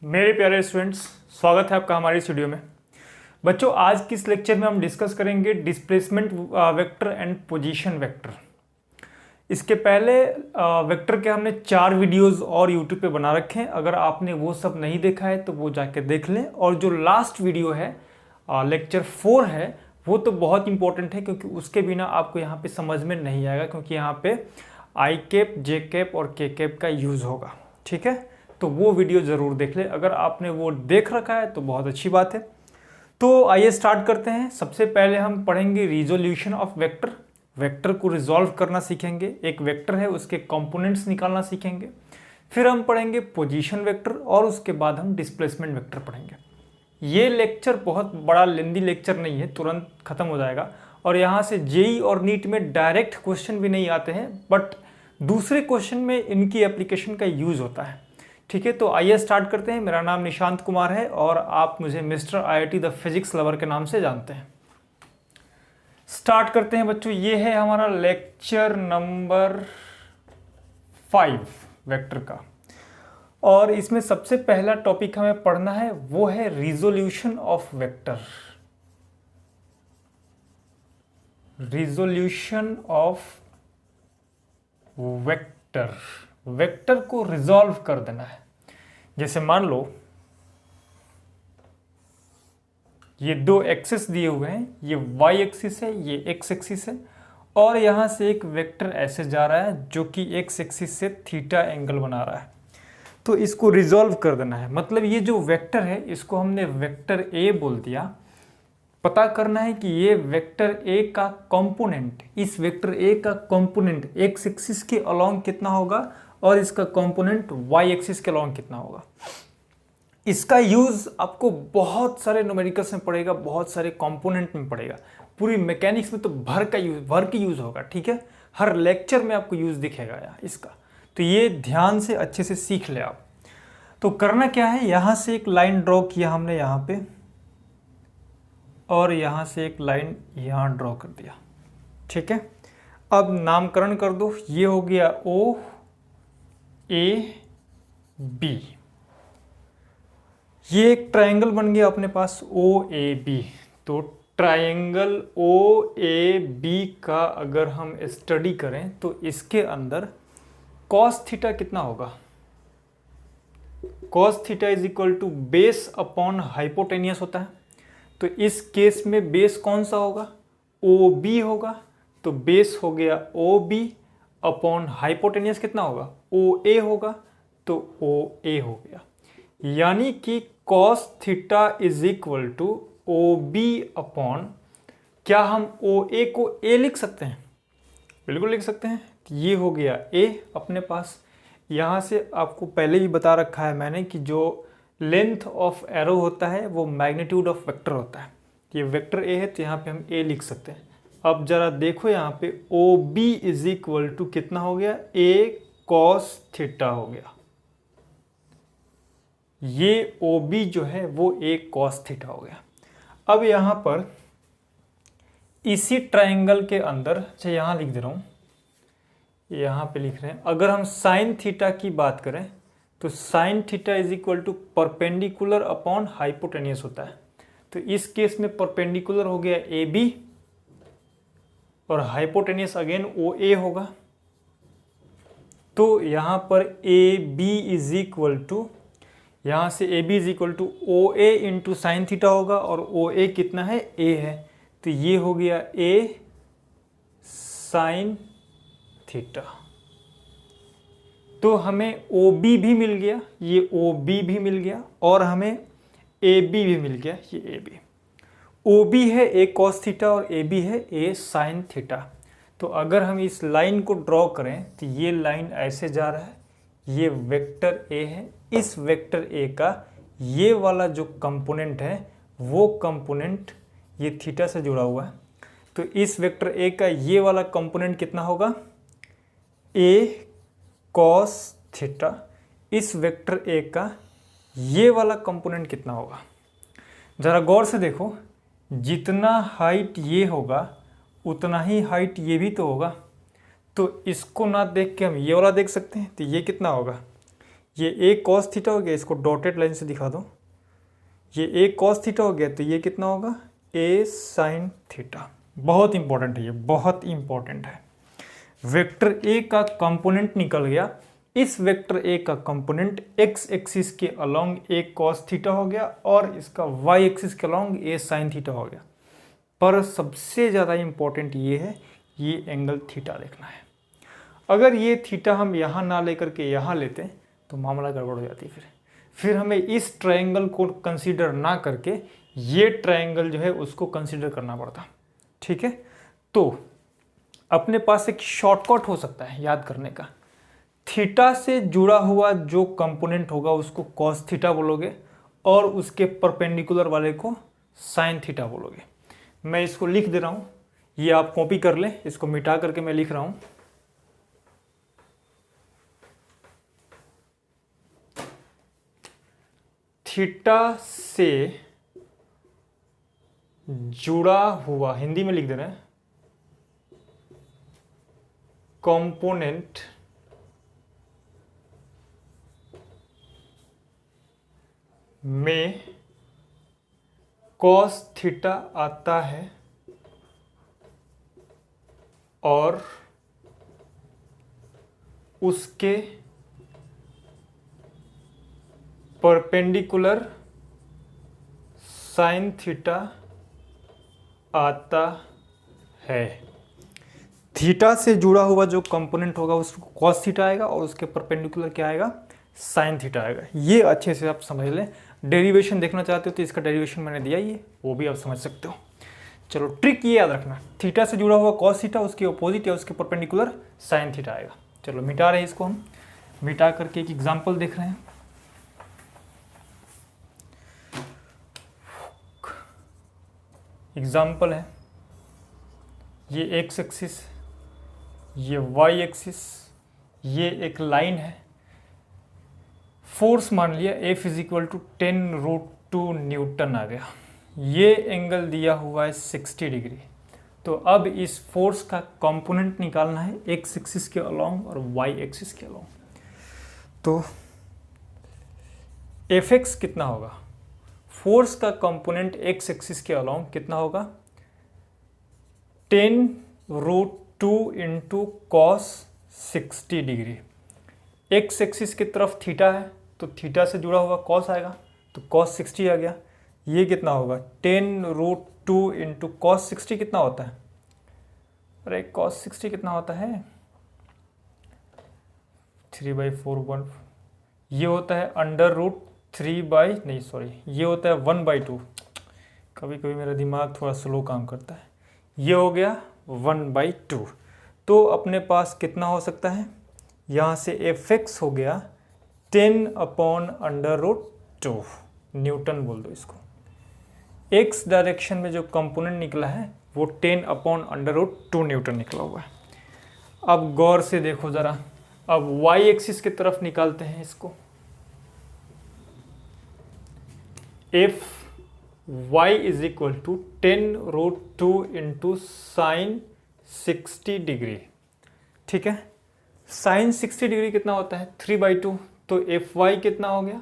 मेरे प्यारे स्टूडेंट्स, स्वागत है आपका हमारे स्टूडियो में। बच्चों, आज की इस लेक्चर में हम डिस्कस करेंगे displacement vector and position vector. इसके पहले वेक्टर के हमने 4 वीडियोस और यूट्यूब पे बना रखे हैं। अगर आपने वो सब नहीं देखा है तो वो जाके देख लें। और जो लास्ट वीडियो है लेक्चर 4 है, वो तो बहुत इंपॉर्टेंट है क्योंकि उसके बिना आपको यहाँ पे समझ में नहीं आएगा, क्योंकि यहाँ पे आई कैप, जे कैप और के कैप का यूज़ होगा। ठीक है, तो वो वीडियो ज़रूर देख ले। अगर आपने वो देख रखा है तो बहुत अच्छी बात है। तो आइए स्टार्ट करते हैं। सबसे पहले हम पढ़ेंगे रिजोल्यूशन ऑफ वेक्टर। वेक्टर को रिजॉल्व करना सीखेंगे। एक वेक्टर है उसके कंपोनेंट्स निकालना सीखेंगे। फिर हम पढ़ेंगे पोजीशन वेक्टर और उसके बाद हम डिस्प्लेसमेंट वेक्टर पढ़ेंगे। ये लेक्चर बहुत बड़ा लेंदी लेक्चर नहीं है, तुरंत खत्म हो जाएगा। और यहाँ से जेई और नीट में डायरेक्ट क्वेश्चन भी नहीं आते हैं, बट दूसरे क्वेश्चन में इनकी एप्लीकेशन का यूज़ होता है। ठीक है, तो आइए स्टार्ट करते हैं। मेरा नाम निशांत कुमार है और आप मुझे mister IIT the physics lover के नाम से जानते हैं। स्टार्ट करते हैं बच्चों। ये है हमारा लेक्चर नंबर 5 वेक्टर का, और इसमें सबसे पहला टॉपिक हमें पढ़ना है वो है resolution of vector. Resolution of vector, vector को रिजॉल्व कर देना है। जैसे मान लो ये 2 एक्सिस दिए हुए हैं, ये y एक्सिस है, ये x एक्सिस है, और यहां से एक वेक्टर ऐसे जा रहा है जो कि x एक्सिस से थीटा एंगल बना रहा है। तो इसको रिजॉल्व कर देना है। मतलब ये जो वेक्टर है इसको हमने वेक्टर a बोल दिया। पता करना है कि ये वेक्टर a का कंपोनेंट, इस वेक्टर a का कंपोनेंट x एक्सिस के अलोंग कितना होगा और इसका कंपोनेंट y एक्सिस के अलोंग कितना होगा। इसका यूज आपको बहुत सारे न्यूमेरिकल्स में पड़ेगा, बहुत सारे कंपोनेंट में पड़ेगा। पूरी मैकेनिक्स में तो भर के यूज होगा। ठीक है, हर लेक्चर में आपको यूज दिखेगा यार इसका। तो ये ध्यान से अच्छे से सीख ले आप। तो करना क्या है, यहां से एक लाइन ड्रॉ किया हमने यहाँ पे, और यहां से एक लाइन यहां ड्रॉ कर दिया। ठीक है, अब नामकरण कर दो। ये हो गया ओ ए बी। ये एक ट्रायंगल बन गया अपने पास ओ ए बी। तो ट्रायंगल ओ ए बी का अगर हम स्टडी करें तो इसके अंदर कॉस थीटा कितना होगा। Cos theta is equal to base upon hypotenuse होता है। तो इस केस में बेस कौन सा होगा, ओ बी होगा। तो बेस हो गया ओ बी अपॉन हाइपोटेनियस कितना होगा, ओ ए होगा। तो ओ ए हो गया, यानी कि cos theta is equal to O B upon, क्या हम ओ ए को ए लिख सकते हैं? बिल्कुल लिख सकते हैं। तो ये हो गया ए अपने पास। यहाँ से आपको पहले ही बता रखा है मैंने कि जो लेंथ ऑफ एरो होता है वो मैग्नीट्यूड ऑफ वेक्टर होता है। ये वेक्टर ए है तो यहाँ पे हम ए लिख सकते हैं। अब जरा देखो यहाँ पे O B is equal to कितना हो गया, ए कॉस थीटा हो गया। ये ओ बी जो है वो ए कॉस थीटा हो गया। अब यहाँ पर इसी ट्रायंगल के अंदर, अच्छा यहाँ लिख दे रहा हूँ, यहाँ पे लिख रहे हैं, अगर हम साइन थीटा की बात करें तो sine theta is equal to perpendicular upon hypotenuse होता है। तो इस केस में परपेंडिकुलर हो गया ए बी और हाइपोटेनियस अगेन ओ ए होगा। तो यहाँ पर A B is equal to, यहाँ से A B is equal to O A into sine theta होगा, और ओ ए कितना है, ए है। तो ये हो गया ए साइन थीटा। तो हमें ओ बी भी मिल गया, ये ओ बी भी मिल गया, और हमें ए बी भी मिल गया, ये ए बी। ओ बी है ए कॉस थीटा और ए बी है ए साइन थीटा। तो अगर हम इस लाइन को ड्रॉ करें तो ये लाइन ऐसे जा रहा है, ये वेक्टर ए है। इस वेक्टर ए का ये वाला जो कंपोनेंट है वो कंपोनेंट ये थीटा से जुड़ा हुआ है। तो इस वेक्टर ए का ये वाला कंपोनेंट कितना होगा, ए कॉस थीटा। इस वेक्टर ए का ये वाला कंपोनेंट कितना होगा, जरा गौर से देखो। जितना हाइट ये होगा उतना ही हाइट ये भी तो होगा। तो इसको ना देख के हम ये वाला देख सकते हैं। तो ये कितना होगा, ये a cos थीटा हो गया, इसको डॉटेड लाइन से दिखा दो, ये a cos थीटा हो गया, तो ये कितना होगा a sin थीटा। बहुत इंपॉर्टेंट है, ये बहुत इंपॉर्टेंट है। वेक्टर a का कंपोनेंट निकल गया, इस वेक्टर a का कंपोनेंट x एक्सिस के अलोंग a cos थीटा हो गया और इसका y एक्सिस के अलोंग a sin थीटा हो गया। पर सबसे ज़्यादा इंपॉर्टेंट ये है, ये एंगल थीटा देखना है। अगर ये थीटा हम यहाँ ना लेकर के यहाँ लेते तो मामला गड़बड़ हो जाती। फिर हमें इस ट्रायंगल को कंसीडर ना करके ये ट्रायंगल जो है उसको कंसीडर करना पड़ता। ठीक है, तो अपने पास एक शॉर्टकट हो सकता है याद करने का। थीटा से जुड़ा हुआ जो कंपोनेंट होगा उसको कॉस थीटा बोलोगे और उसके परपेंडिकुलर वाले को साइन थीटा बोलोगे। मैं इसको लिख दे रहा हूं, ये आप कॉपी कर लें, इसको मिटा करके मैं लिख रहा हूं। थीटा से जुड़ा हुआ, हिंदी में लिख दे रहे हैं, कंपोनेंट में कॉस थीटा आता है और उसके परपेंडिकुलर साइन थीटा आता है। थीटा से जुड़ा हुआ जो कंपोनेंट होगा उसको कॉस थीटा आएगा और उसके परपेंडिकुलर क्या आएगा, साइन थीटा आएगा। ये अच्छे से आप समझ लें। डेरिवेशन देखना चाहते हो तो इसका डेरिवेशन मैंने दिया, ये वो भी आप समझ सकते हो। चलो ट्रिक ये याद रखना, थीटा से जुड़ा हुआ कॉस थीटा, उसके अपोजिट या उसके परपेंडिकुलर साइन थीटा आएगा। चलो मिटा रहे हैं इसको, हम मिटा करके एक एग्जाम्पल देख रहे हैं। एग्जाम्पल है, ये एक्स एक्सिस, ये वाई एक्सिस, ये एक लाइन है। फोर्स मान लिया F is equal to 10√2 newton आ गया। ये एंगल दिया हुआ है 60 डिग्री। तो अब इस फोर्स का कंपोनेंट निकालना है एक्स एक्सिस के अलोंग और वाई एक्सिस के अलोंग। तो Fx कितना होगा, फोर्स का कंपोनेंट एक्स एक्सिस के अलोंग कितना होगा, 10√2 into cos 60 degree. X axis की तरफ थीटा है तो थीटा से जुड़ा हुआ कॉस आएगा, तो कॉस 60 आ गया। ये कितना होगा, 10√2 इंटू कॉस 60 कितना होता है, अरे कॉस 60 कितना होता है, 3/4, ये होता है ये होता है 1/2। कभी कभी मेरा दिमाग थोड़ा स्लो काम करता है। ये हो गया 1/2। तो अपने पास कितना हो सकता है, यहाँ से Fx हो गया 10/√2 न्यूटन बोल दो इसको। x डायरेक्शन में जो कंपोनेंट निकला है वो 10/√2 न्यूटन निकला हुआ है। अब गौर से देखो ज़रा, अब y एक्सिस की तरफ निकालते हैं इसको। Fy is equal to 10√2 into sine 60 degree. ठीक है, साइन 60 डिग्री कितना होता है, 3/2। तो Fy कितना हो गया,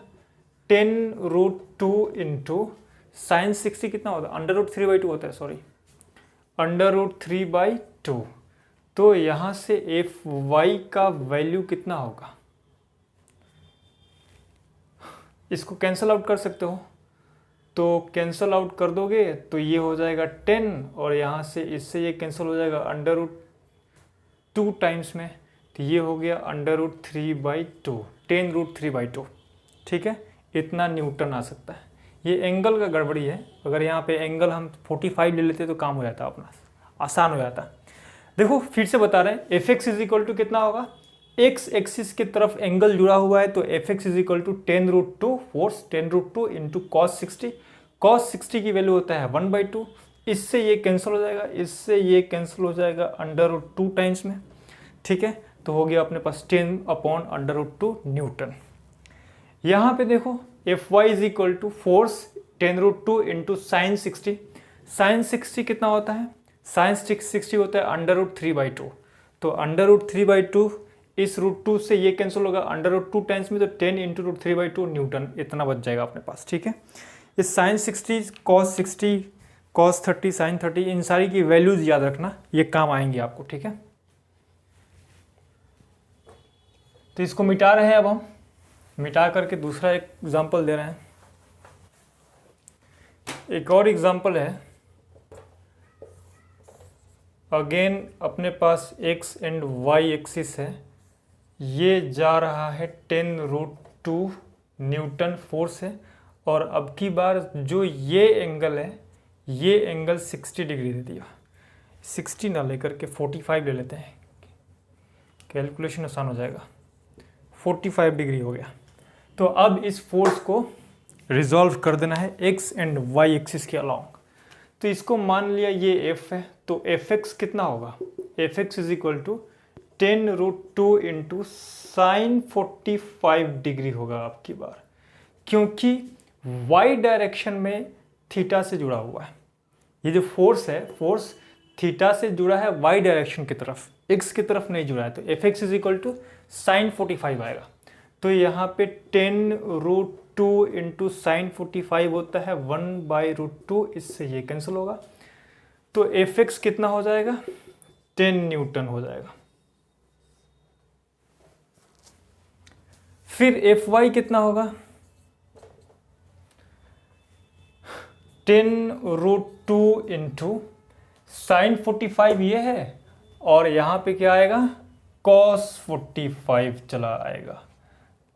10√2 इंटू साइन 60 कितना होता है, √3/2 होता है, सॉरी √3/2। तो यहाँ से Fy का वैल्यू कितना होगा, इसको कैंसल आउट कर सकते हो। तो कैंसल आउट कर दोगे तो ये हो जाएगा 10 और यहाँ से इससे ये कैंसिल हो जाएगा √2 टाइम्स में, तो ये हो गया √3/2, 10√3/2। ठीक है, इतना न्यूटन आ सकता है। ये एंगल का गड़बड़ी है, अगर यहाँ पे एंगल हम 45 ले लेते तो काम हो जाता, अपना आसान हो जाता। देखो फिर से बता रहे हैं, Fx इज इक्वल टू कितना होगा, एक्स एक्सिस की तरफ एंगल जुड़ा हुआ है तो Fx is equal to 10√2 force 10√2 into cos 60। Cos 60 की वैल्यू होता है 1/2। इससे ये कैंसिल हो जाएगा, इससे ये कैंसिल हो जाएगा √2 टाइम्स में। ठीक है, तो हो गया अपने पास 10/√2 न्यूटन। यहाँ पे देखो Fy is equal to force 10√2 into sine 60। Sine 60 कितना होता है, साइन 60 होता है √3/2। तो √3/2 इस √2 से ये कैंसिल होगा, √2 टाइम्स में तो 10 इंटू √3/2 न्यूटन इतना बच जाएगा अपने पास। ठीक है, ये sin 60 cos 60 cos 30 sin 30 इन सारी की वैल्यूज याद रखना, ये काम आएंगे आपको। ठीक है, तो इसको मिटा रहे हैं। अब हम मिटा करके दूसरा एक एग्जांपल दे रहे हैं। एक और एग्जांपल है, अगेन अपने पास x एंड y एक्सिस है, ये जा रहा है 10√2 न्यूटन फोर्स है, और अब की बार जो ये एंगल है, ये एंगल 60 डिग्री दे दिया। 60 ना लेकर के 45 ले लेते हैं, कैलकुलेशन आसान हो जाएगा। 45 डिग्री हो गया। तो अब इस फोर्स को रिजॉल्व कर देना है x एंड y एक्सिस के अलोंग। तो इसको मान लिया ये f है, तो fx कितना होगा, fx is equal to 10√2 into sine 45 degree होगा आपकी बार, क्योंकि y डायरेक्शन में थीटा से जुड़ा हुआ है। ये जो फोर्स है, फोर्स थीटा से जुड़ा है y डायरेक्शन की तरफ, x की तरफ नहीं जुड़ा है, तो fx is equal to sine 45 आएगा। तो यहाँ पे 10√2 इंटू साइन 45 होता है 1/√2, इससे ये कैंसिल होगा, तो fx कितना हो जाएगा, 10 न्यूटन हो जाएगा। फिर fy कितना होगा, 10√2 इंटू साइन 45 ये है, और यहाँ पे क्या आएगा, cos 45 चला आएगा।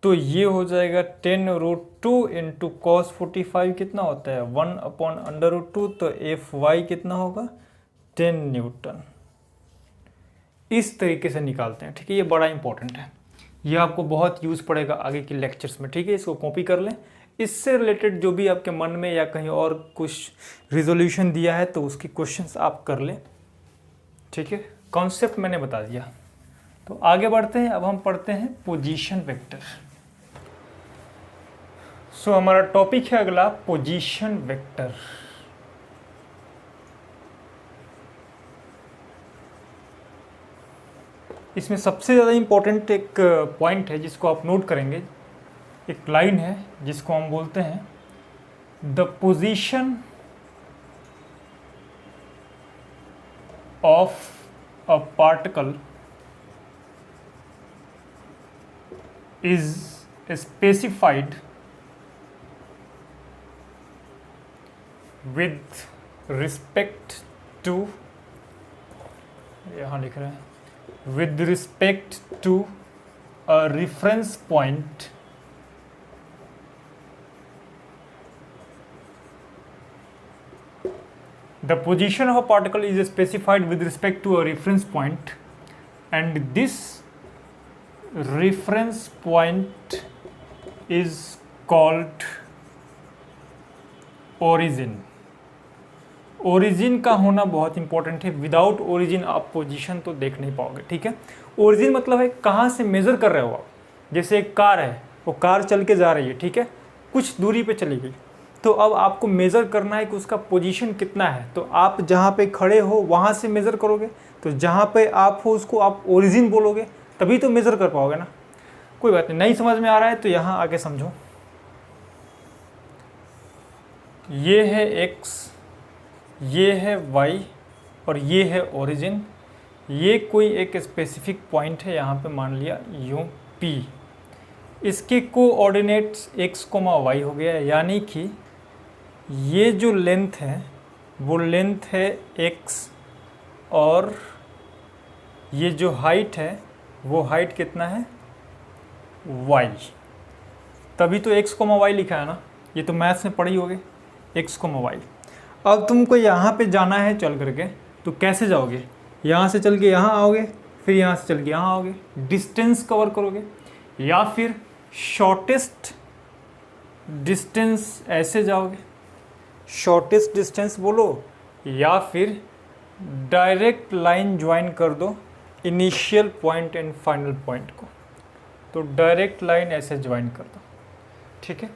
तो ये हो जाएगा 10√2 इंटू कॉस 45 कितना होता है 1/√2, तो fy कितना होगा 10 न्यूटन। इस तरीके से निकालते हैं। ठीक है, ये बड़ा इंपॉर्टेंट है, ये आपको बहुत यूज़ पड़ेगा आगे के लेक्चर्स में। ठीक है, इसको कॉपी कर लें। इससे रिलेटेड जो भी आपके मन में या कहीं और कुछ रिजोल्यूशन दिया है तो उसकी क्वेश्चंस आप कर लें। ठीक है, कॉन्सेप्ट मैंने बता दिया। तो आगे बढ़ते हैं, अब हम पढ़ते हैं पोजीशन वेक्टर। सो हमारा टॉपिक है अगला पोजीशन वेक्टर। इसमें सबसे ज़्यादा इम्पोर्टेंट एक पॉइंट है जिसको आप नोट करेंगे, एक लाइन है जिसको हम बोलते हैं the position of a particle is specified with respect to, यहाँ लिख रहे हैं with respect to a reference point the position of a particle is specified with respect to a reference point, and this reference point is called origin। Origin का होना बहुत important है, without origin आप position तो देख नहीं पाओगे। ठीक है, ओरिजिन मतलब है कहाँ से मेज़र कर रहे हो आप। जैसे एक कार है, वो कार चल के जा रही है, ठीक है, कुछ दूरी पे चली गई, तो अब आपको मेज़र करना है कि उसका पोजीशन कितना है। तो आप जहाँ पे खड़े हो वहाँ से मेज़र करोगे, तो जहाँ पे आप हो उसको आप ओरिजिन बोलोगे, तभी तो मेज़र कर पाओगे ना। कोई बात नहीं समझ में आ रहा है तो यहाँ आगे समझो। ये है x, ये है y और ये है ओरिजिन। ये कोई एक स्पेसिफिक पॉइंट है, यहाँ पे मान लिया यूं P। इसके कोऑर्डिनेट्स x, y हो गया, यानी कि ये जो लेंथ है वो लेंथ है x, और ये जो हाइट है वो हाइट कितना है y। तभी तो x, y लिखा है ना, ये तो मैथ्स में पढ़ी होगी x, y। अब तुमको यहाँ पे जाना है चल करके, तो कैसे जाओगे, यहाँ से चल के यहाँ आओगे, फिर यहाँ से चल के यहाँ आओगे, डिस्टेंस कवर करोगे, या फिर शॉर्टेस्ट डिस्टेंस ऐसे जाओगे, शॉर्टेस्ट डिस्टेंस बोलो, या फिर डायरेक्ट लाइन ज्वाइन कर दो initial point and final point को, तो डायरेक्ट लाइन ऐसे ज्वाइन कर दो। ठीक है,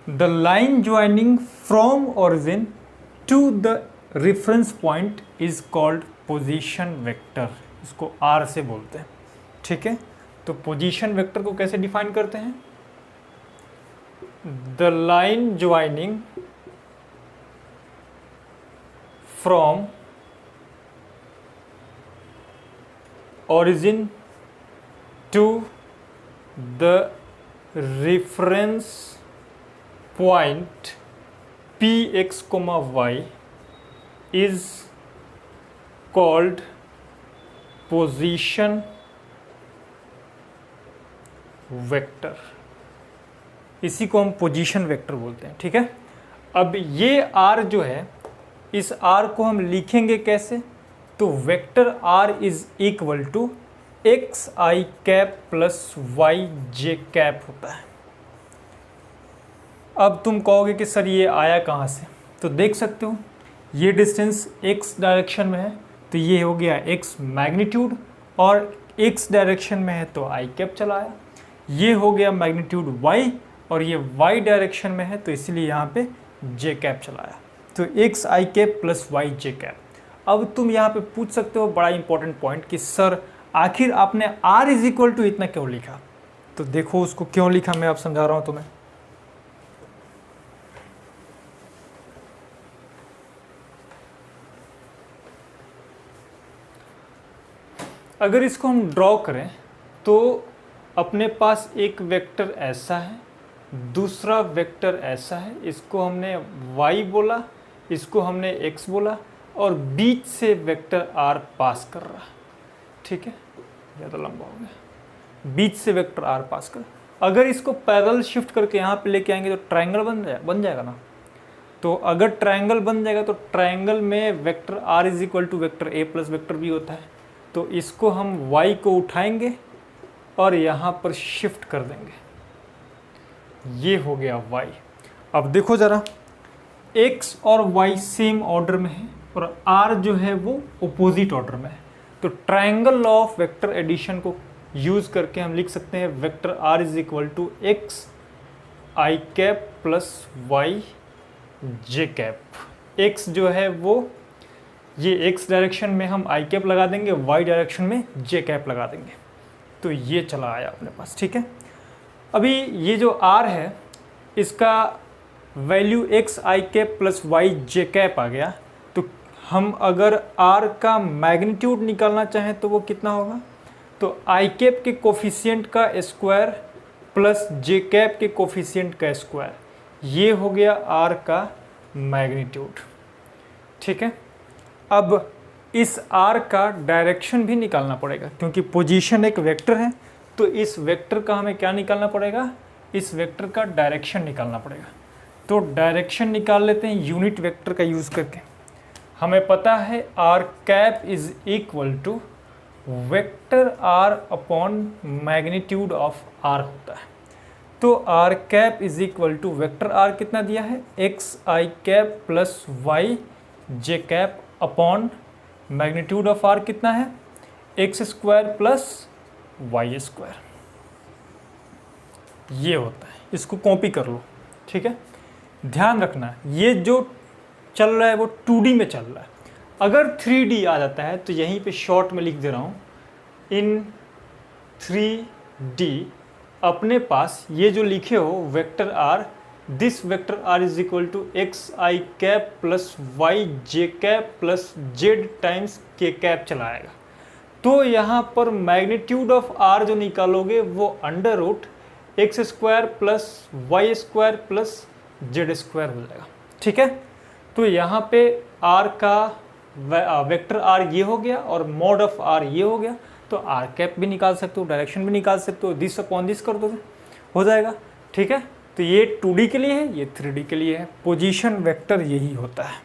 the line joining from origin to the reference point is called position vector, इसको R से बोलते हैं। ठीक है, तो पोजीशन वेक्टर को कैसे डिफाइन करते हैं? The line joining from origin to the reference point px, y is called position vector। इसी को हम पोजीशन वेक्टर बोलते हैं। ठीक है, अब ये r जो है, इस r को हम लिखेंगे कैसे? तो vector r is equal to X I cap plus Y J cap होता है। अब तुम कहोगे कि सर ये आया कहाँ से? तो देख सकते हो ये डिस्टेंस x डायरेक्शन में है, तो ये हो गया x मैग्नीट्यूड, और x डायरेक्शन में है तो आई कैप चला आया। ये हो गया मैग्नीट्यूड y, और ये y डायरेक्शन में है तो इसलिए यहाँ पे जे कैप चला आया। तो x I cap plus Y J cap. अब तुम यहाँ पे पूछ सकते हो बड़ा इंपॉर्टेंट पॉइंट कि सर आखिर आपने r इज इक्वल टू इतना क्यों लिखा? तो देखो उसको क्यों लिखा मैं आप समझा रहा हूँ तुम्हें। अगर इसको हम ड्रॉ करें तो अपने पास एक वेक्टर ऐसा है, दूसरा वेक्टर ऐसा है, इसको हमने y बोला, इसको हमने x बोला, और बीच से वेक्टर r पास कर रहा है। ठीक है, ज़्यादा लंबा हो गया। बीच से वेक्टर r पास कर, अगर इसको पैरेलल शिफ्ट करके यहाँ पे लेके आएंगे तो ट्रायंगल बन जाएगा ना। तो अगर ट्रायंगल बन जाएगा तो ट्रायंगल में vector r is equal to vector a plus vector b होता है। तो इसको हम y को उठाएंगे और यहाँ पर शिफ्ट कर देंगे, ये हो गया y। अब देखो ज़रा, x और y सेम ऑर्डर में है और r जो है वो अपोजिट ऑर्डर में है। तो triangle law of vector addition को यूज़ करके हम लिख सकते हैं vector r is equal to X I cap plus Y J cap. x जो है वो ये x डायरेक्शन में हम आई कैप लगा देंगे, y डायरेक्शन में जे कैप लगा देंगे, तो ये चला आया अपने पास। ठीक है, अभी ये जो r है इसका value x I cap plus Y J cap आ गया। तो हम अगर r का मैग्नीट्यूड निकालना चाहें तो वो कितना होगा? तो आई कैप के कोफिशिएंट का स्क्वायर प्लस जे कैप के कोफिशिएंट का स्क्वायर, ये हो गया r का मैग्नीट्यूड। ठीक है, अब इस r का डायरेक्शन भी निकालना पड़ेगा, क्योंकि पोजीशन एक वेक्टर है तो इस वेक्टर का हमें क्या निकालना पड़ेगा? इस वेक्टर का डायरेक्शन निकालना पड़ेगा। तो डायरेक्शन निकाल लेते हैं यूनिट वेक्टर का यूज़ करके। हमें पता है r cap is equal to vector r upon magnitude of r होता है। तो r cap is equal to vector r कितना दिया है? X I cap plus Y J cap upon magnitude of r कितना है? X square plus Y square, ये होता है। इसको कॉपी कर लो। ठीक है, ध्यान रखना ये जो चल रहा है वो 2D में चल रहा है। अगर 3D आ जाता है तो यहीं पे शॉर्ट में लिख दे रहा हूँ, इन 3D अपने पास ये जो लिखे हो vector r, this vector r is equal to X I cap plus Y J cap plus Z times K cap चलाएगा। तो यहाँ पर मैग्नीट्यूड ऑफ r जो निकालोगे वो under root X square plus Y square plus Z square हो जाएगा। ठीक है, तो यहाँ पे r का वेक्टर r ये हो गया और मॉड ऑफ r ये हो गया। तो r कैप भी निकाल सकते हो, डायरेक्शन भी निकाल सकते हो, दिस अपॉन दिस कर दोगे, हो जाएगा। ठीक है, तो ये 2D के लिए है, ये 3D के लिए है। पोजीशन वेक्टर यही होता है।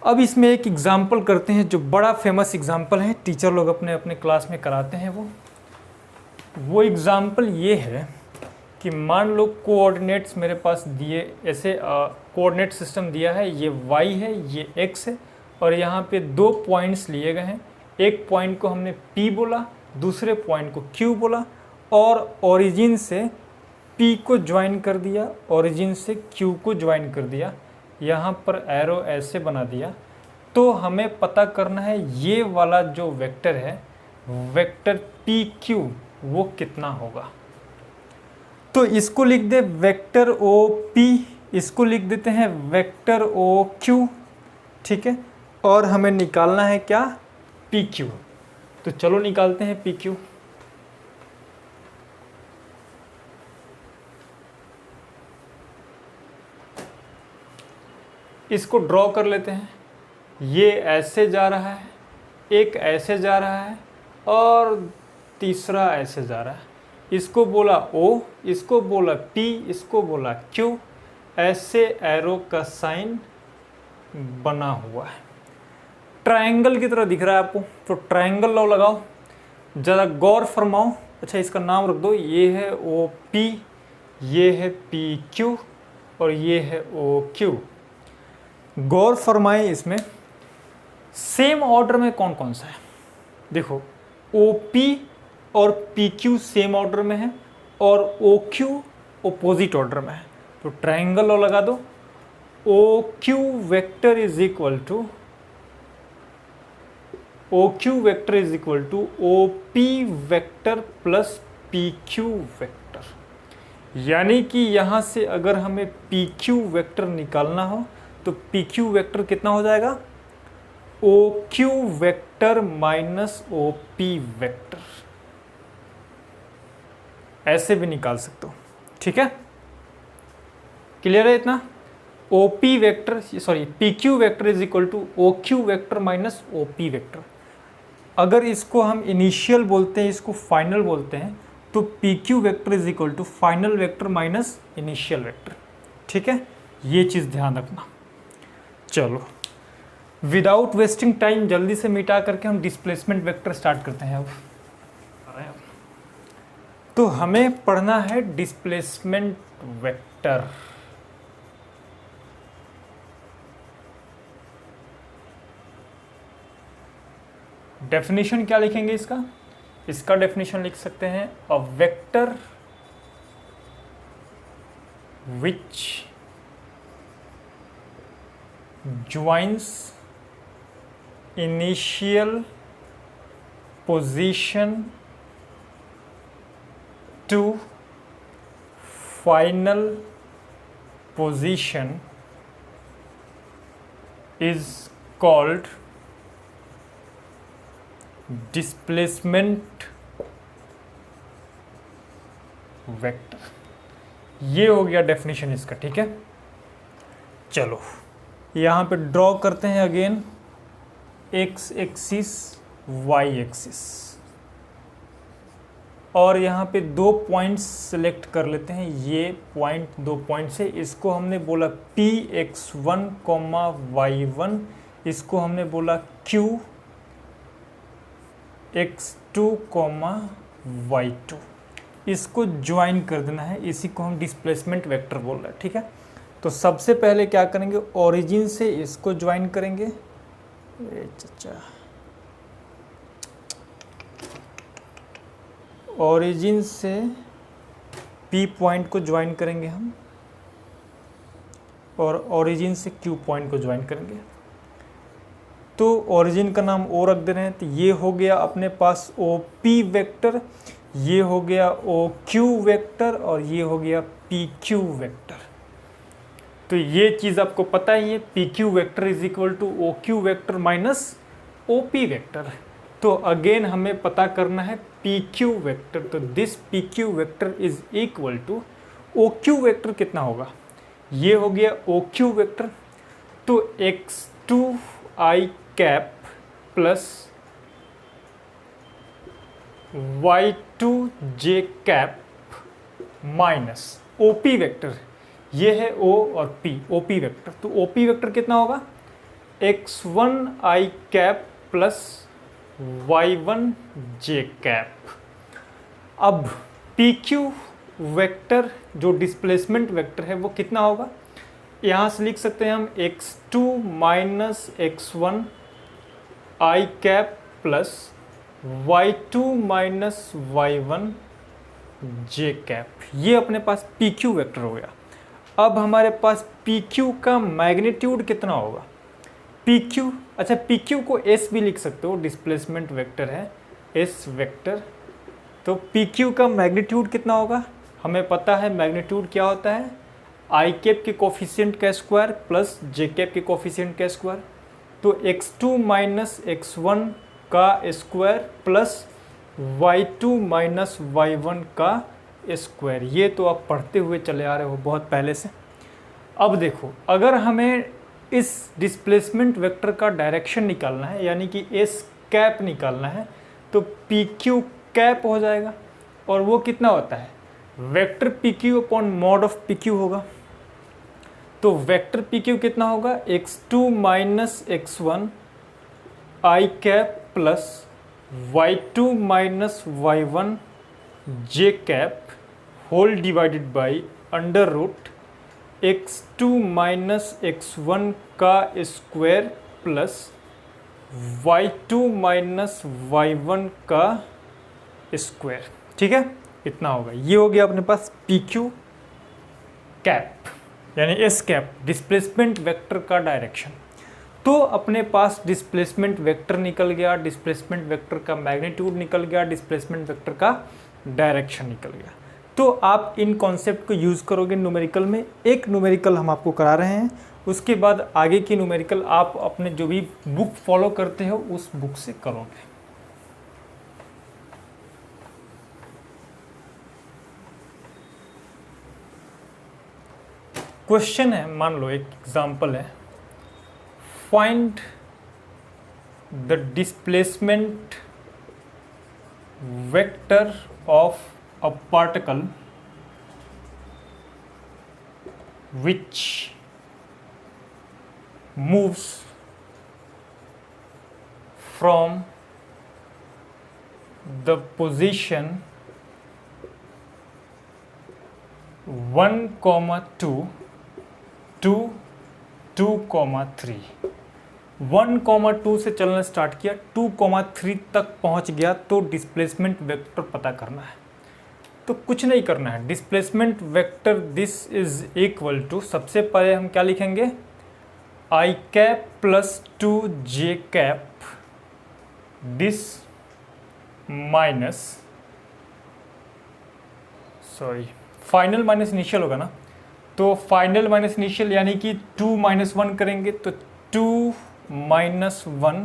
अब इसमें एक एग्जाम्पल करते हैं जो बड़ा फेमस एग्जाम्पल है, टीचर लोग अपने अपने क्लास में कराते हैं। वो एग्जाम्पल ये है कि मान लो कोऑर्डिनेट्स मेरे पास दिए, ऐसे कोऑर्डिनेट सिस्टम दिया है, ये y है, ये x है, और यहाँ पे 2 पॉइंट्स लिए गए हैं। एक पॉइंट को हमने P बोला, दूसरे पॉइंट को Q बोला, और ओरिजिन से P को ज्वाइन कर दिया, ओरिजिन से Q को ज्वाइन कर दिया, यहाँ पर एरो ऐसे बना दिया। तो हमें पता करना है ये वाला जो वेक्टर है वेक्टर पी क्यू वो कितना होगा। तो इसको लिख दे वेक्टर ओ पी, इसको लिख देते हैं वेक्टर ओ क्यू, ठीक है। और हमें निकालना है क्या, पी क्यू। तो चलो निकालते हैं पी क्यू। इसको ड्रॉ कर लेते हैं। ये ऐसे जा रहा है, एक ऐसे जा रहा है और तीसरा ऐसे जा रहा है। इसको बोला O, इसको बोला P, इसको बोला Q। ऐसे एरो का साइन बना हुआ है, ट्रायंगल की तरह दिख रहा है आपको। तो ट्रायंगल लॉ लगाओ, ज़रा गौर फरमाओ। अच्छा, इसका नाम रख दो, ये है OP, ये है PQ और ये है OQ। गौर फरमाए, इसमें सेम ऑर्डर में कौन कौन सा है। देखो, OP और PQ सेम ऑर्डर में है और OQ ओपोजिट ऑर्डर में है। तो ट्रायंगल लॉ लगा दो, OQ vector is equal to OP vector plus PQ vector. यानी कि यहाँ से अगर हमें PQ वेक्टर निकालना हो तो PQ वेक्टर कितना हो जाएगा, OQ vector minus OP vector. ऐसे भी निकाल सकते हो, ठीक है। क्लियर है इतना। OP vector PQ vector is equal to OQ vector minus OP vector. अगर इसको हम इनिशियल बोलते हैं, इसको फाइनल बोलते हैं, तो PQ vector is equal to final vector minus initial vector, ठीक है। ये चीज़ ध्यान रखना। चलो, विदाउट वेस्टिंग टाइम जल्दी से मिटा करके हम डिस्प्लेसमेंट वेक्टर स्टार्ट करते हैं। अब तो हमें पढ़ना है डिस्प्लेसमेंट वेक्टर। डेफिनेशन क्या लिखेंगे इसका, इसका डेफिनेशन लिख सकते हैं, a vector which joins initial position to final position is called displacement vector। ये हो गया डेफिनेशन इसका, ठीक है। चलो, यहाँ पे ड्रॉ करते हैं again x axis y axis, और यहाँ पे दो पॉइंट्स सेलेक्ट कर लेते हैं। ये पॉइंट, दो पॉइंट से, इसको हमने बोला Px1, y1, इसको हमने बोला Qx2, y2। इसको ज्वाइन कर देना है, इसी को हम डिस्प्लेसमेंट वेक्टर बोल रहे हैं, ठीक है। तो सबसे पहले क्या करेंगे, ओरिजिन से इसको ज्वाइन करेंगे। ओरिजिन से P पॉइंट को ज्वाइन करेंगे हम, और ओरिजिन से Q पॉइंट को ज्वाइन करेंगे। तो ओरिजिन का नाम O रख दे रहे हैं। तो ये हो गया अपने पास OP वेक्टर, ये हो गया OQ वेक्टर और ये हो गया PQ वेक्टर। तो ये चीज़ आपको पता ही है, PQ vector is equal to OQ vector minus OP vector. तो अगेन हमें पता करना है PQ वेक्टर। तो this PQ vector is equal to OQ vector कितना होगा, ये हो गया OQ वेक्टर। तो x2i cap plus y2j cap minus OP vector, ये है O और P, OP वेक्टर। तो OP वेक्टर कितना होगा, x1i cap plus y1j cap. अब PQ वेक्टर जो डिस्प्लेसमेंट वेक्टर है वो कितना होगा, यहाँ से लिख सकते हैं हम x2 minus x1 i cap plus y2 minus y1 j cap. ये अपने पास PQ वेक्टर हो गया। अब हमारे पास PQ का मैग्नीट्यूड कितना होगा, PQ, अच्छा PQ को S भी लिख सकते हो, डिस्प्लेसमेंट वेक्टर है, एस वेक्टर। तो पी क्यू का मैग्नीट्यूड कितना होगा, हमें पता है मैग्नीट्यूड क्या होता है, आई कैप के कोफिशिएंट का स्क्वायर प्लस जे कैप के कोफिशिएंट का स्क्वायर। तो x2 माइनस x1 का square plus y2 minus y1 का स्क्वायर। ये तो आप पढ़ते हुए चले आ रहे हो बहुत पहले से। अब देखो, अगर हमें इस डिस्प्लेसमेंट वेक्टर का डायरेक्शन निकालना है, यानी कि एस कैप निकालना है, तो पी क्यू कैप हो जाएगा। और वो कितना होता है, vector P Q upon mod of P Q होगा। तो वेक्टर पी क्यू कितना होगा, x2 minus x1 I cap plus y2 minus y1 J cap whole divided by under root x2 minus x1 का square plus y2 minus y1 का square. ठीक है, इतना होगा। ये हो गया अपने पास पी क्यू कैप यानी एस कैप, डिस्प्लेसमेंट वेक्टर का डायरेक्शन। तो अपने पास डिस्प्लेसमेंट वेक्टर निकल गया, डिस्प्लेसमेंट वेक्टर का मैग्नीट्यूड निकल गया, डिस्प्लेसमेंट वेक्टर का डायरेक्शन निकल गया। तो आप इन कॉन्सेप्ट को यूज़ करोगे न्यूमेरिकल में। एक न्यूमेरिकल हम आपको करा रहे हैं, उसके बाद आगे की न्यूमेरिकल आप अपने जो भी बुक फॉलो करते हो उस बुक से करोगे। क्वेश्चन है, मान लो एक एग्जांपल है, find the displacement vector of a particle which moves from the position 1, 2 to 2, 3। 1, 2 से चलना स्टार्ट किया, 2, 3 तक पहुंच गया, तो डिस्प्लेसमेंट वेक्टर पता करना है। तो कुछ नहीं करना है, displacement vector this is equal to, सबसे पहले हम क्या लिखेंगे, i cap plus 2 j cap this minus, sorry final minus initial होगा ना, तो फाइनल माइनस इनिशियल यानी कि 2 माइनस 1 करेंगे तो 2 माइनस 1,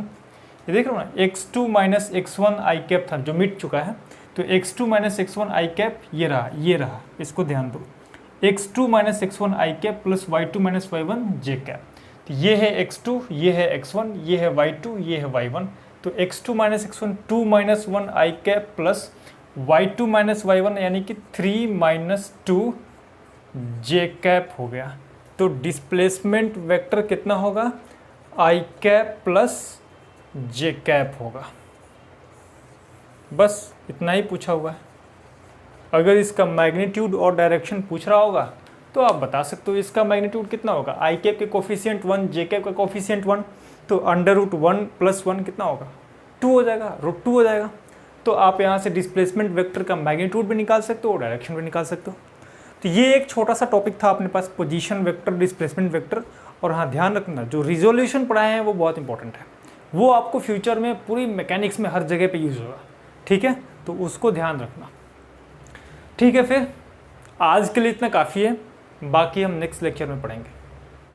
ये देख रहे हो ना, x2 माइनस x1 आई कैप था जो मिट चुका है, तो x2 माइनस x1 आई कैप ये रहा, इसको ध्यान दो, x2 माइनस x1 आई cap plus y2 minus y1 जे कैप। तो ये है x2, ये है x1, ये है y2, ये है y1। तो x2 minus x1 2 minus 1 i cap plus y2 minus y1 यानी कि 3 माइनस 2 जे कैप हो गया। तो डिस्प्लेसमेंट वेक्टर कितना होगा, आई कैप प्लस जे कैप होगा। बस इतना ही पूछा हुआ है। अगर इसका मैग्नीट्यूड और डायरेक्शन पूछ रहा होगा तो आप बता सकते हो इसका मैग्नीट्यूड कितना होगा, आई कैप के कोफिशिएंट 1, जे कैप का कोफिशिएंट 1, तो अंडर रूट 1 प्लस 1 कितना होगा, 2 हो जाएगा, रूट 2 हो जाएगा। तो आप यहाँ से डिस्प्लेसमेंट वेक्टर का मैग्नीट्यूड भी निकाल सकते हो और डायरेक्शन भी निकाल सकते हो। तो ये एक छोटा सा टॉपिक था अपने पास, पोजीशन वेक्टर, डिस्प्लेसमेंट वेक्टर। और हाँ, ध्यान रखना जो रिजोल्यूशन पढ़ाए हैं वो बहुत इंपॉर्टेंट है, वो आपको फ्यूचर में पूरी मैकेनिक्स में हर जगह पे यूज़ होगा। ठीक है, तो उसको ध्यान रखना। ठीक है, फिर आज के लिए इतना काफ़ी है, बाकी हम नेक्स्ट लेक्चर में पढ़ेंगे।